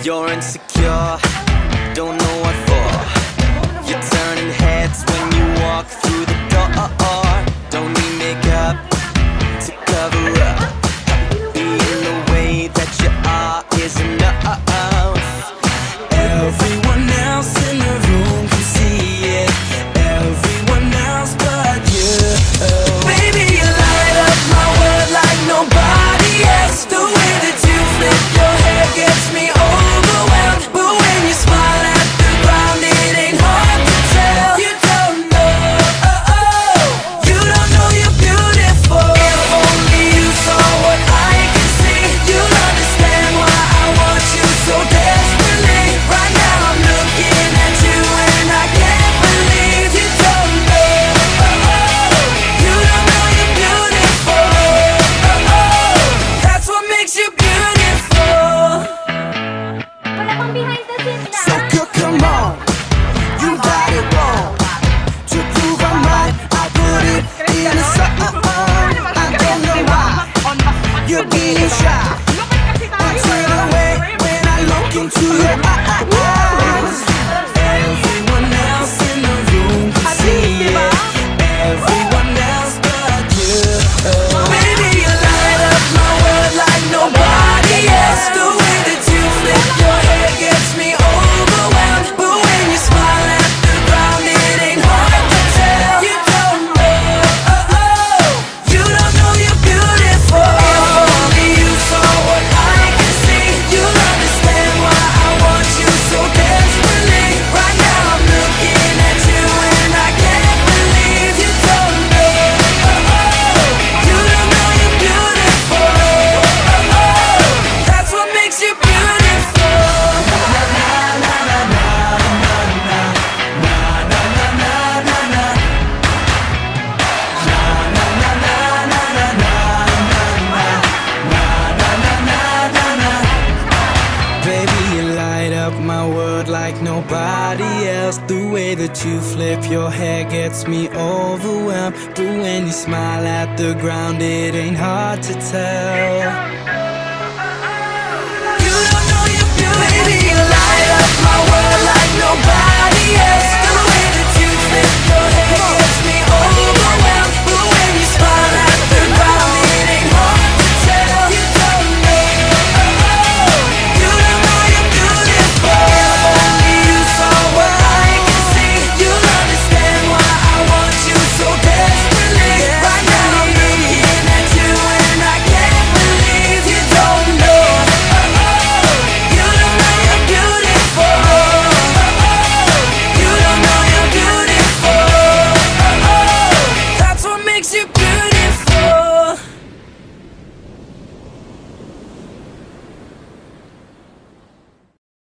You're insecure, don't know what for. You're turning heads when you walk through the door. Don't need makeup to cover up. Being the way that you are is enough. Everyone else in the room can see it. Everyone else but you. Baby, you light up my world like nobody else. The way that you flip your hair gets me overwhelmed. But when you smile at the ground, it ain't hard to tell. You don't know, you don't know you're beautiful. If only you saw what I can see, you'll understand why I want you so desperately. Right now I'm looking at you and I can't believe you don't know, you don't know you're beautiful. That's what makes you beautiful. So come on, you got it wrong. To prove I'm right, I put it in a song. I don't know why you're being shy. I turn away when I look into your eyes. Everyone else in the room can see it. Everyone else but you. Baby, you light up my world like nobody else. The way that you flip your hair gets me overwhelmed. But when you smile at the ground, it ain't hard to tell. You don't know, you don't know you're beautiful. If only you saw what I can see, you'll understand why I want you so desperately. Right now I'm looking at you and I can't believe you don't know, you don't know you're beautiful. That's what makes you beautiful. Baby, you light up my world like nobody else. The way that you flip your hair gets me overwhelmed. But when you smile at the ground, it ain't hard to tell. You don't know you're beautiful. Baby, you